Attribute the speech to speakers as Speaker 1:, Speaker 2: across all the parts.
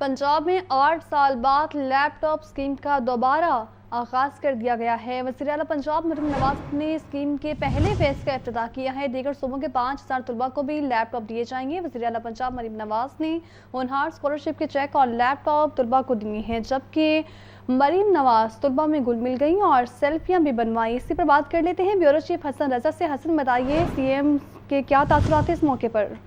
Speaker 1: पंजाब में 8 साल बाद लैपटॉप स्कीम का दोबारा आगाज कर दिया गया है। वज़ीर आला पंजाब मरीम नवाज ने स्कीम के पहले फेज का इफ्तिताह किया है। दीगर सूबों के 5000 तलबा को भी लैपटॉप दिए जाएंगे। वज़ीर आला पंजाब मरीम नवाज ने होनहार स्कॉलरशिप के चेक और लैपटॉप तलबा को दिए हैं, जबकि मरीम नवाज तलबा में घुल मिल गई और सेल्फियां भी बनवाई। इसी पर बात कर लेते हैं ब्यूरो चीफ हसन रजा से। हसन, बताइए सीएम के क्या तासुरात थे इस मौके पर?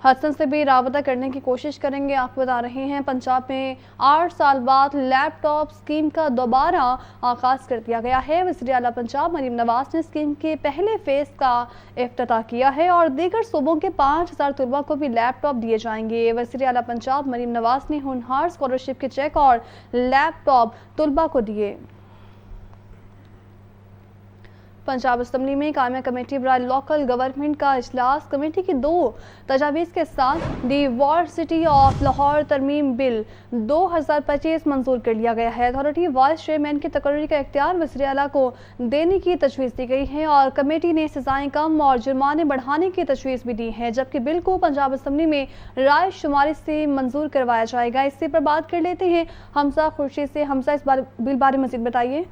Speaker 1: हसन से भी राबता करने की कोशिश करेंगे। आप बता रहे हैं पंजाब में 8 साल बाद लैपटॉप स्कीम का दोबारा आगाज कर दिया गया है। वज़ीर आला पंजाब मरीम नवाज ने स्कीम के पहले फेज का इफ्तिताह किया है और दीगर सूबों के 5000 तलबा को भी लैपटॉप दिए जाएंगे। वज़ीर आला पंजाब मरीम नवाज ने होनहार स्कॉलरशिप के चेक और लैपटॉप तलबा को दिए। पंजाब असम्बली में कायम कमेटी बराए लोकल गवर्नमेंट का इजलास। कमेटी की 2 तजावीज़ के साथ डिवॉर्सिटी ऑफ लाहौर तरमीम बिल 2025 मंजूर कर लिया गया है। अथॉरिटी वाइस चेयरमैन की तकर्री का इख्तियार वज़ीर आला को देने की तजवीज़ दी गई है और कमेटी ने सजाएं कम और जुर्माने बढ़ाने की तजवीज़ भी दी है, जबकि बिल को पंजाब असम्बली में राय शुमारी से मंजूर करवाया जाएगा। इसी पर बात कर लेते हैं हमजा खुर्शीद से। हमजा, इस बिल बारे मज़ीद बताइए।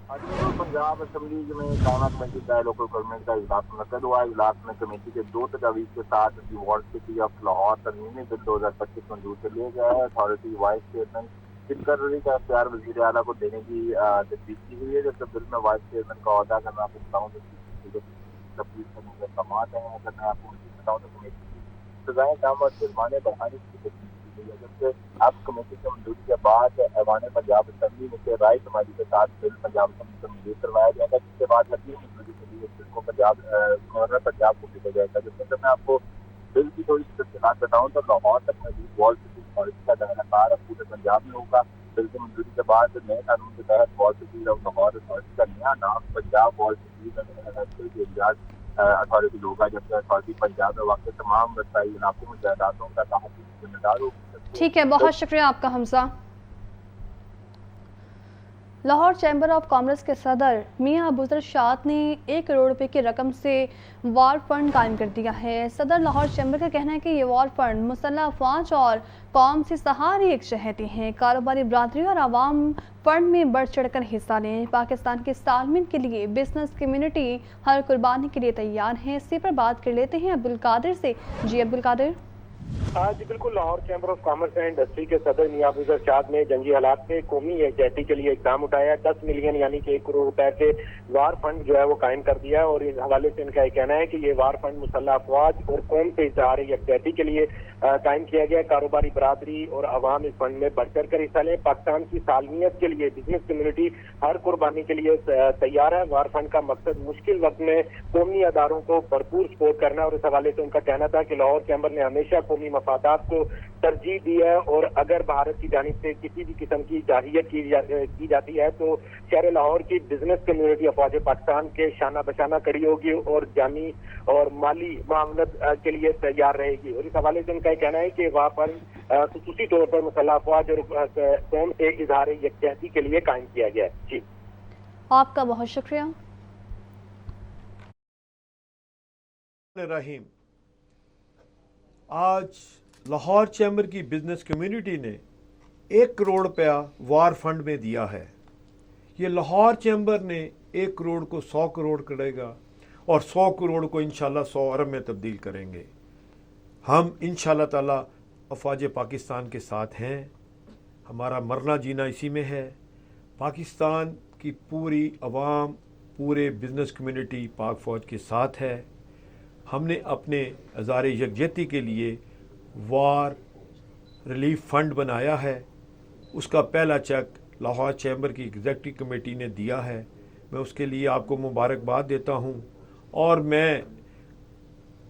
Speaker 2: पंजाब असम्बली में कायम कमेटी का लोकल गवर्नमेंट का इजलास मुनक्कद हुआ। इजलास में कमेटी के 2 तजावीज़ के साथ डिवॉर्सिटी ऑफ लाहौर तरमीमी बिल 2025 मंजूर कर लिया गया है। अथॉरिटी वाइस चेयरमैन की तकर्री का इख्तियार वज़ीर आला को देने की तजवीज़ की हुई है। जबकि बिल में वाइस चेयरमैन का अहदा, अगर मैं आपको बताऊँ तो तफवीज़ करने के समात हैं। अगर मैं आपको बताऊँ तो कमेटी की सजाएं कम और जुर्माने बढ़ाने की तजवीज़ की गई है। जबकि अब कमेटी की मंजूरी के बाद ऐवान पंजाब असम्बली में राय शुमारी के साथ बिल पंजाब असम्बली को मंजूर करवाया जाएगा, जिसके बाद अगली मंजूरी के लिए बिल को गवर्नर पंजाब को भेजा जाएगा। जिसमें जब मैं आपको बिल की थोड़ी सी तफसीलात बताऊँ तो लाहौर तक मजीद वॉल सिटी अथॉरिटी का दायरा अब पूरे पंजाब में होगा। बिल की मंजूरी के बाद नए कानून के तहत wall city of Lahore authority का नया नाम Punjab wall city areas authority होगा, जबकि अथॉरिटी पंजाब में वाक़ तमाम वसाई इलाकों में जायदादों का तहफ़्फ़ुज़ जिम्मेदार होगी।
Speaker 1: ठीक है, बहुत शुक्रिया आपका Hamza. Lahore chamber of commerce के सदर मियां अबूजर शाद ने 1 करोड़ रुपए की रकम से वॉर फंड कायम कर दिया है। सदर लाहौर चैम्बर का कहना है कि ये वॉर फंड मुसल्लह अफवाज और कौम से सहारे एक चाहते हैं। कारोबारी बरादरी और आवाम फंड में बढ़ चढ़ कर हिस्सा लें। पाकिस्तान के सालमिन के लिए बिजनेस कम्युनिटी हर कुर्बानी के लिए तैयार है। इसी पर बात कर लेते हैं अब्दुल कादिर से। जी अब्दुल कादिर।
Speaker 3: जी बिल्कुल, Lahore chamber of commerce and industry के सदर मियां अबूजर शाद ने जंगी हालात में कौमी यकजहती के लिए इकदाम उठाया। 10 मिलियन यानी कि 1 करोड़ रुपए के वार फंड जो है वो कायम कर दिया है और इस हवाले से इनका कहना है कि ये वार फंड मुसल्लह अफवाज और कौम से इजहार यकजहती के लिए कायम किया गया। कारोबारी बरादरी और आवाम इस फंड में बढ़ चढ़ कर हिस्सा लें। पाकिस्तान की सालमियत के लिए बिजनेस कम्युनिटी हर कुर्बानी के लिए तैयार है। वार फंड का मकसद मुश्किल वक्त में कौमी अदारों को भरपूर सपोर्ट करना और इस हवाले से उनका कहना था कि लाहौर चैम्बर ने हमेशा कौमी मफादात को तरजीह दी है और अगर भारत की जानिब से किसी भी किस्म की जाहियत की जाती है तो शहर लाहौर की बिजनेस कम्युनिटी अफवाज पाकिस्तान के शाना बशाना खड़ी होगी और जानी और माली मामलत के लिए तैयार रहेगी। और इस हवाले से उनका कहना है कि वहाँ पर खुसूसी तौर पर मुसल्लह अफवाज और कौम से इजहार यकजहती के लिए कायम किया गया है। जी
Speaker 1: आपका बहुत शुक्रिया।
Speaker 4: रहीम, आज लाहौर चैम्बर की बिजनेस कम्युनिटी ने 1 करोड़ रुपया वार फंड में दिया है। ये लाहौर चैम्बर ने 1 करोड़ को 100 करोड़ करेगा और 100 करोड़ को इंशाल्लाह 100 अरब में तब्दील करेंगे। हम इंशाल्लाह ताला अफवाज पाकिस्तान के साथ हैं। हमारा मरना जीना इसी में है। पाकिस्तान की पूरी अवाम, पूरे बिजनेस कम्युनिटी पाक फ़ौज के साथ है। हमने अपने हज़ार यकजहती के लिए वार रिलीफ फंड बनाया है। उसका पहला चेक लाहौर चैम्बर की एग्जेक्टिव कमेटी ने दिया है। मैं उसके लिए आपको मुबारकबाद देता हूँ और मैं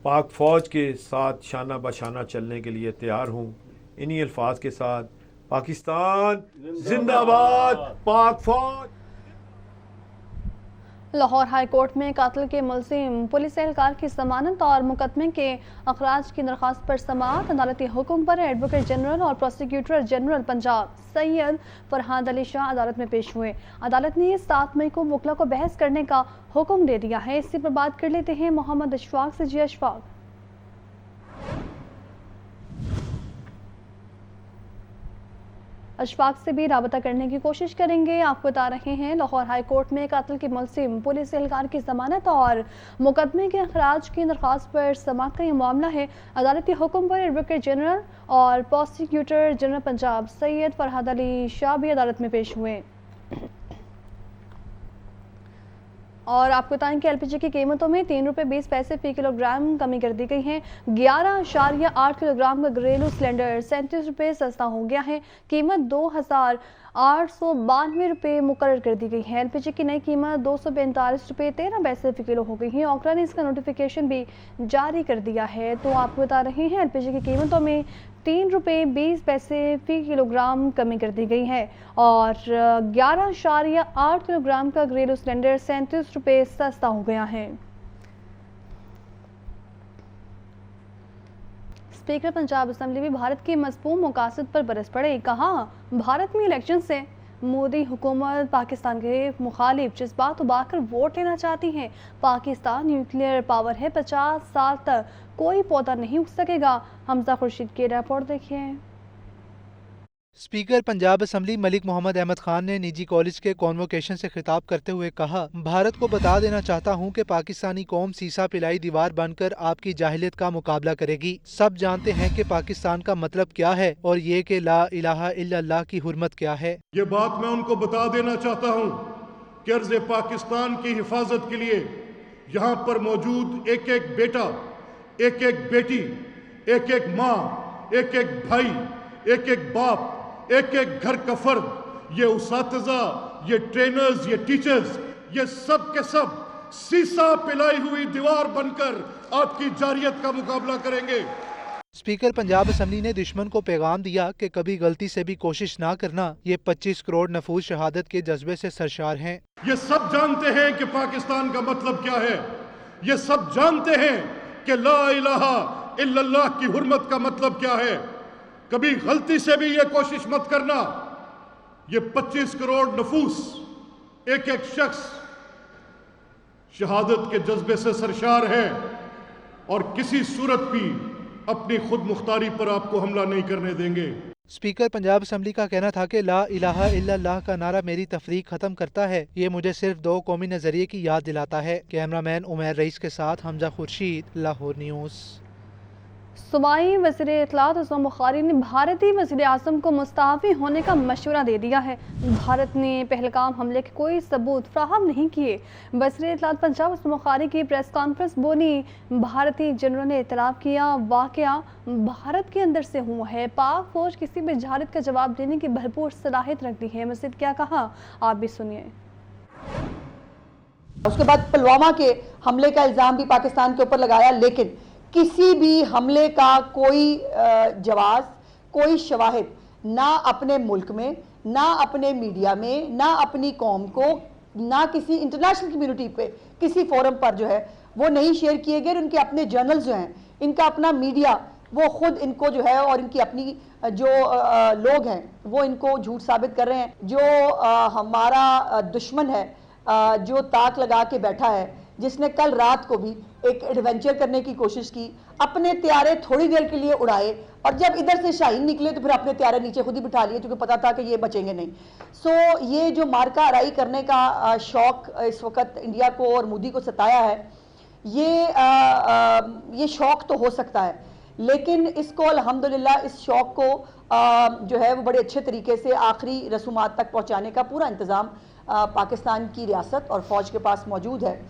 Speaker 4: पाक फ़ौज के साथ शाना बशाना चलने के लिए तैयार हूँ। इन्हीं अल्फाज के साथ पाकिस्तान जिंदाबाद, पाक फ़ौज।
Speaker 1: لاہور ہائی کورٹ میں قاتل کے ملزم پولیس اہلکار کی ضمانت اور مقدمے کے اخراج کی درخواست پر سماعت۔ عدالتی حکم پر ایڈوکیٹ جنرل اور پروسیکیوٹر جنرل پنجاب سید فرحاد علی شاہ عدالت میں پیش ہوئے۔ عدالت نے 7 مئی کو وکلا کو بحث کرنے کا حکم دے دیا ہے۔ اسی پر بات کر لیتے ہیں محمد اشفاق سے۔ جی اشفاق، اشفاق سے بھی رابطہ کرنے کی کوشش کریں گے۔ آپ بتا رہے ہیں لاہور ہائی کورٹ میں قاتل کے ملزم پولیس اہلکار کی ضمانت اور مقدمے کے اخراج کی درخواست پر سماعت کا یہ معاملہ ہے۔ عدالتی حکم پر ایڈوکیٹ جنرل اور پروسیکیوٹر جنرل پنجاب سید فرحاد علی شاہ بھی عدالت میں پیش ہوئے۔ اور آپ کو بتائیں کہ ایل پی جی کی قیمتوں میں 3 روپے 20 پیسے فی کلو گرام کمی کر دی گئی ہے۔ 11.8 کلو گرام کا گھریلو سلنڈر 37 روپے سستا ہو گیا ہے۔ قیمت 2,892 روپے مقرر کر دی گئی ہے۔ ایل پی جی کی نئی قیمت 245 روپے 13 پیسے فی کلو ہو گئی ہے۔ اوکرا نے اس کا نوٹیفیکیشن بھی جاری کر دیا ہے۔ تو آپ کو بتا رہے ہیں ایل پی جی کی قیمتوں میں 3 روپے 20 پیسے فی کلو گرام کمی کر دی گئی ہے اور 11.8 کلو گرام کا گھریلو سلنڈر 37 روپے سستا ہو گیا ہے۔ اسپیکر پنجاب اسمبلی بھی بھارت کے مضموم مقاصد پر برس پڑے۔ کہا بھارت میں الیکشن سے مودی حکومت پاکستان کے مخالف جذبات ابھار کر ووٹ لینا چاہتی ہے۔ پاکستان نیوکلیئر پاور ہے، 50 سال تک کوئی پودا نہیں اگ سکے گا۔ حمزہ خورشید کی رپورٹ دیکھیے۔
Speaker 5: اسپیکر پنجاب اسمبلی ملک محمد احمد خان نے نجی کالج کے کانووکیشن سے خطاب کرتے ہوئے کہا، بھارت کو بتا دینا چاہتا ہوں کہ پاکستانی قوم سیسا پلائی دیوار بن کر آپ کی جاہلیت کا مقابلہ کرے گی۔ سب جانتے ہیں کہ پاکستان کا مطلب کیا ہے اور یہ کہ لا الہ الا اللہ کی حرمت کیا ہے۔
Speaker 6: یہ بات میں ان کو بتا دینا چاہتا ہوں کہ عرض پاکستان کی حفاظت کے لیے یہاں پر موجود ایک ایک بیٹا، ایک ایک بیٹی، ایک ایک ماں، ایک ایک بھائی، ایک ایک باپ، ایک ایک گھر کا فرد، یہ اساتذہ، یہ ٹرینرز، یہ ٹیچرز، یہ سب کے سب سیسا پلائی ہوئی دیوار بن کر آپ کی جارحیت کا مقابلہ کریں گے۔
Speaker 5: اسپیکر پنجاب اسمبلی نے دشمن کو پیغام دیا کہ کبھی غلطی سے بھی کوشش نہ کرنا۔ یہ 25 کروڑ نفوس شہادت کے جذبے سے سرشار ہیں۔
Speaker 6: یہ سب جانتے ہیں کہ پاکستان کا مطلب کیا ہے، یہ سب جانتے ہیں کہ لا الہ الا اللہ کی حرمت کا مطلب کیا ہے۔ کبھی غلطی سے بھی یہ کوشش مت کرنا۔ یہ 25 کروڑ نفوس، ایک ایک شخص شہادت کے جذبے سے سرشار ہے اور کسی صورت بھی اپنی خود مختاری پر آپ کو حملہ نہیں کرنے دیں گے۔
Speaker 5: اسپیکر پنجاب اسمبلی کا کہنا تھا کہ لا الہ الا اللہ کا نعرہ میری تفریق ختم کرتا ہے۔ یہ مجھے صرف 2 قومی نظریے کی یاد دلاتا ہے۔ کیمرہ مین عمیر رئیس کے ساتھ حمزہ خورشید، لاہور نیوز۔
Speaker 1: صوبائی وزیر اطلاعات عصام بخاری نے بھارتی وزیر اعظم کو مستعفی ہونے کا مشورہ دے دیا ہے۔ بھارت نے پہلگام حملے کے کوئی ثبوت فراہم نہیں کیے۔ وزیر اطلاعات پنجاب عصام بخاری کی پریس کانفرنس بونی بھارتی جنرل نے اعتراف کیا واقعہ بھارت کے اندر سے ہوا ہے۔ پاک فوج کسی بھی جہالت کا جواب دینے کی بھرپور صلاحیت رکھتی ہے۔ مزید کیا کہا آپ بھی سنیے۔
Speaker 7: اس کے بعد پلوامہ کے حملے کا الزام بھی پاکستان کے اوپر لگایا، لیکن کسی بھی حملے کا کوئی جواز، کوئی شواہد نہ اپنے ملک میں، نہ اپنے میڈیا میں، نہ اپنی قوم کو، نہ کسی انٹرنیشنل کمیونٹی پہ کسی فورم پر جو ہے وہ نہیں شیئر کیے گئے۔ ان کے اپنے جرنلز جو ہیں، ان کا اپنا میڈیا، وہ خود ان کو جو ہے اور ان کی اپنی جو لوگ ہیں وہ ان کو جھوٹ ثابت کر رہے ہیں۔ جو ہمارا دشمن ہے، جو تاک لگا کے بیٹھا ہے، جس نے کل رات کو بھی ایک ایڈونچر کرنے کی کوشش کی، اپنے طیارے تھوڑی دیر کے لیے اڑائے اور جب ادھر سے شاہین نکلے تو پھر اپنے طیارے نیچے خود ہی بٹھا لیے کیونکہ پتا تھا کہ یہ بچیں گے نہیں۔ سو یہ جو مارکہ آرائی کرنے کا شوق اس وقت انڈیا کو اور مودی کو ستایا ہے، یہ شوق تو ہو سکتا ہے، لیکن اس کو الحمدللہ اس شوق کو جو ہے وہ بڑے اچھے طریقے سے آخری رسومات تک پہنچانے کا پورا انتظام پاکستان کی ریاست اور فوج کے پاس موجود ہے۔